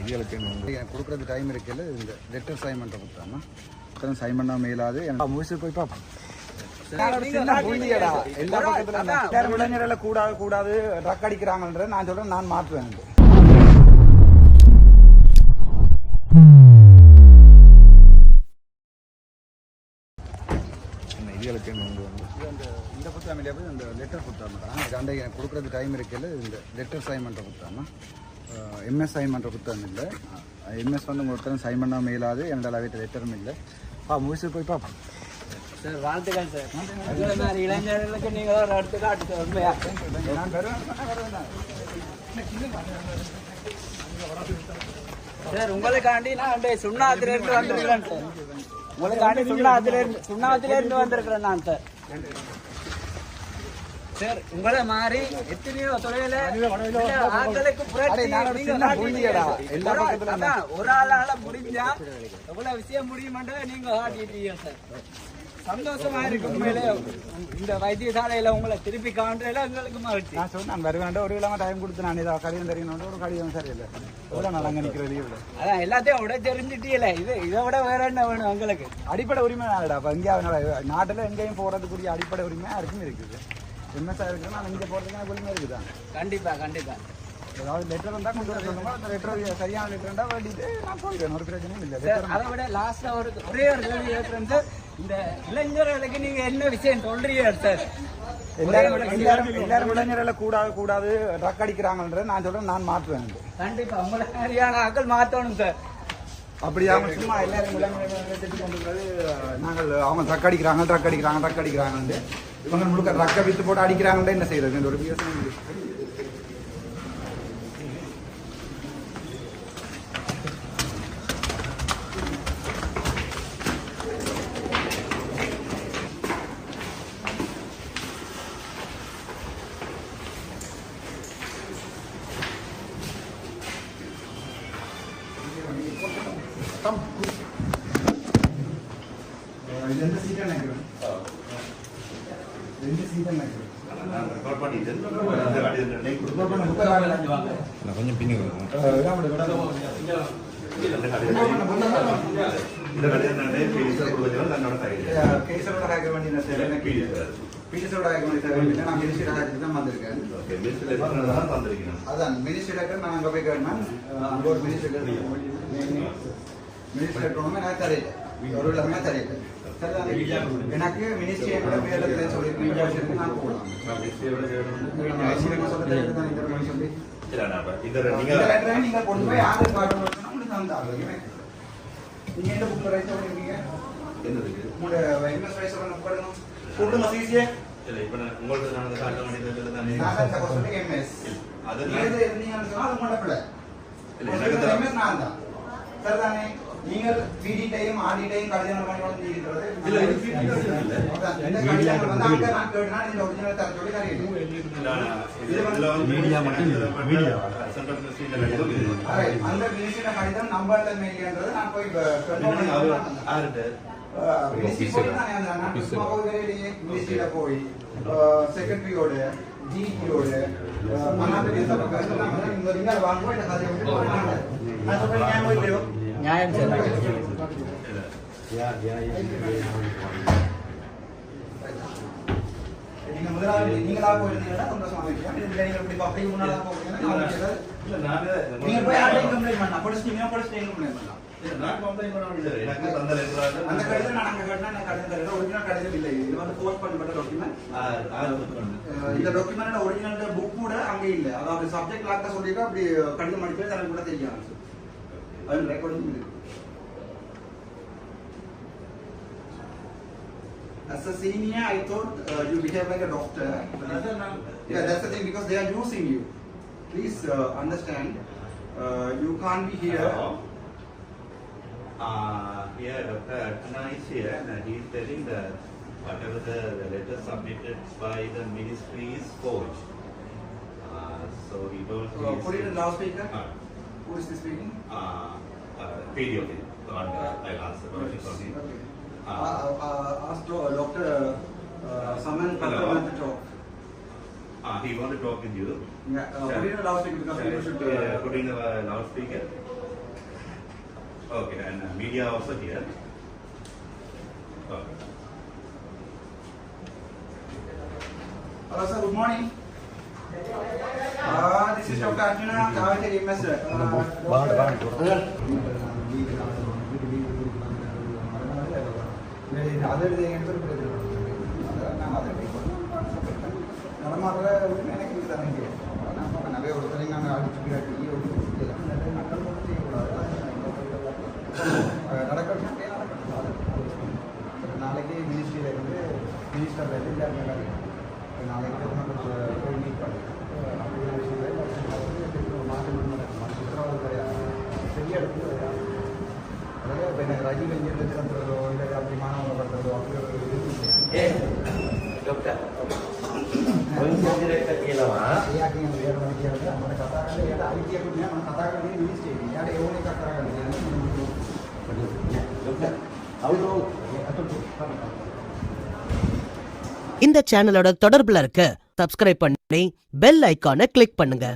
இதுகளுக்கு எனக்கு கொடுக்குறது டைம் இருக்குல்ல இந்த லெட்டர் சைன் பண்ணுற கொடுத்தாங்கன்னா அப்புறம் சைன் பண்ண மேலாது எனக்கு முடிச்சு போய் பார்ப்போம். எல்லா பக்கத்துல இளைஞர்கள் கூடாது கூடாது ட்ரக் அடிக்கிறாங்கன்ற நான் சொல்றேன், நான் மாற்றுவேன். இதுகளுக்கு இந்த புத்தகமிலே போய் இந்த லெட்டர் கொடுத்தாங்க அண்டை எனக்கு கொடுக்குறது டைம் இருக்குல்ல இந்த லெட்டர் சைன் பண்ணுற கொடுத்தாங்கன்னா எம்எஸ் சைன் பண்ணுற புத்தகம் இல்லை. எம்எஸ் வந்து உங்களுக்கு சைன் பண்ண மேலாது என்னோட வீட்டு லெட்டரும் இல்லை. முடிச்சு போய் பார்ப்போம். சார் வாழ்த்துக்கள் சார். இளைஞர்களுக்கு நீங்கள் ஒரு எடுத்துக்காட்டு உண்மையா சார். உங்களுக்காண்டி நான் சுண்ணாத்திலிருந்து வந்திருக்கிறேன் சார். உங்களுக்காண்டி சுண்ணாத்திலிருந்து வந்திருக்கிறேன் நான் சார். சார் உங்களை மாறி எத்தனையோ தொழில ஆட்களுக்கு ஒரு ஆளால முடிஞ்சா எவ்வளவு விஷயம் முடியுமென்ற நீங்க காட்டிட்டீங்க சார். சந்தோஷமா இருக்கும். உண்மையிலே இந்த வைத்தியசாலையில உங்களை திருப்பி காண்றதுல எங்களுக்கு மகிழ்ச்சி. நான் சொன்னேன் நான் வருவேன். ஒரு கிழமை டைம் கொடுத்து நான் இதை கடிதம் தெரியணும். ஒரு கடிதம் சரியில்லை. எவ்வளோ நாள் அங்கே நிற்கிறது இல்லை. அதான் எல்லாத்தையும் விட தெரிஞ்சுட்டீங்கள. இதை விட வேற என்ன வேணும் உங்களுக்கு? அடிப்படை உரிமை நாடா. இப்போ இந்தியாவில் நாட்டில் எங்கேயும் போகிறதுக்குரிய அடிப்படை உரிமை யாருக்கும் இருக்குது. எம்எஸ்ஆ இருக்குது. நான் இங்கே போகிறதுக்கு உரிமை இருக்குதான். கண்டிப்பா கண்டிப்பா. ஏதாவது லெட்டர் வந்தால் கொண்டு வர சொல்லுங்க. அந்த லெட்டர் சரியான லெட்டர்ண்டா வேண்டிட்டு நான் போயிடுவேன். ஒரு பிரச்சனையும் இல்லை. அதை விட லாஸ்ட்ல ஒரே ஒரு கேள்வி கேட்குறேன் சார். இந்த இளைஞர்களுக்கு நீங்க என்ன விஷயம் சொல்றீங்க சார்? எல்லாரும் இளைஞர்களை கூடாது ட்ரக் அடிக்கிறாங்கன்ற நான் சொல்றேன், நான் மாற்றுவேன். கண்டிப்பா உங்களை மாதிரியான ஆட்கள் மாற்றணும் சார். அப்படியாக சும்மா எல்லாரும் இளைஞர்களை திட்டி கொண்டிருக்கிறது. நாங்கள் அவங்க ட்ரக் அடிக்கிறாங்க இவங்க முழுக்க ட்ரக்கை வித்து போட்டு அடிக்கிறாங்கன்ற என்ன செய்யறது? ஒரு யோசனை. கொஞ்சம் பின்னுக்கு எனக்கு மினிஸ்ட்ரி சொல்லியிருக்கேன். நான் போகலாம். நீங்க கொண்டு போய் ஆதார் கார்டு உங்களுக்கு வந்து நீங்க எந்த புக்ல ரைஸ் பண்ணிருக்கீங்க? உங்களோட எம்எஸ் ரைஸ் பண்ணணும் கூடுங்க சிசிஏ இல்ல. இப்ப உங்களுக்கு நான் அந்த கார்டு பண்ணிட்டதுல தானே நான் சொல்றேன் எம்எஸ். அது நீங்க சொன்னா அது மண்டபல இல்ல. எம்எஸ் நான் தான் சரிதானே? நீங்கள் பிடி டைம் ஆடி டைம் கடிதம் பண்ணி வந்திருக்கிறது இல்ல. இது பிடி இல்ல. இந்த கடிதம் வந்து அங்க நான் கேட்டனா இந்த ஒரிஜினல் தர சொல்லி தரேன். இது வந்து மீடியா மட்டும் மீடியா சென்ட்ரல் மினிஸ்ட்ரியில கடிதம் அந்த மினிஸ்ட்ரியில கடிதம் நம்பர்ல மெயில்ன்றது நான் போய் ஆர்டர் மினிஸ்ட்ரி போய் நான் சும்மா போய் மினிஸ்ட்ரியில போய் செக்ரட்டரியோட ஜிடியோட மன்னாடி எல்லாம் இந்த நீங்க வாங்குவோம். இந்த கதையை வந்து நான் சொல்றேன் நியாயம் சார். நீங்க முதலாவது நீங்களா போயிருந்தீங்கன்னா சந்தோஷமா இருக்கலாம். நீங்க இப்படி அப்படி முன்னால போறீங்கன்னா நீங்க போய் ஆர்டர் கம்ப்ளைண்ட் பண்ணலாம். போலீஸ்க்கு கம்ப்ளைண்ட் பண்ணலாம். நான் கம்ப்ளைண்ட் பண்ண முடியல. எனக்கு தந்த லெட்டர் அந்த கடிதம் நான் அங்க கேட்டா நான் கடிதம் தரேன். ஒரிஜினல் கடிதம் இல்லை. இது வந்து போஸ்ட் பண்ணப்பட்ட டாக்குமெண்ட். இந்த டாக்குமெண்டோட ஒரிஜினல் புக் கூட அங்க இல்ல. அதாவது சப்ஜெக்ட் லாக்க சொல்லிட்டு அப்படி கடிதம் அடிச்சு எனக்கு கூட தெரியும். அது ரெக்கார்டிங் இருக்கு. As a senior, I thought you behave like a doctor. Yeah, that's the thing, because they are using you. Please understand. You can't be here. Here, Dr. Archana is here, and he is telling that whatever the letter submitted by the ministry is forged. So he told. Put it in loudspeaker. Who is this speaking? Video. I'll answer. Okay. Ask Dr. Saman Patterman to talk. He want to talk with you. Yeah, put it in loudspeaker because people should. Put in the loudspeaker. Okay, and media also here. Okay. Hello sir, good morning. This is Dr. Arjuna Kavachari MS. நாளைக்கு மினிஸ்ட்ரியிலேருந்து minister நாளைக்கு போய் meet பண்ணுறேன் அப்படிங்கிற விஷயங்கள் மாற்றம் சரியாக எடுத்து அதாவது இப்போ எனக்கு ரஜினி கஞ்சி தந்துறதோ இல்லை அப்படி மாணவனை பண்ணுறதோ அப்படி ஒரு మన కథాకంటే ఐటీ మన కథాకంటే మినిస్ట్రీ అంటే ఎవరి కథాకంటే இந்த சேனலோட தொடர்புல இருக்க சப்ஸ்கிரைப் பண்ணி பெல் ஐகானை கிளிக் பண்ணுங்க.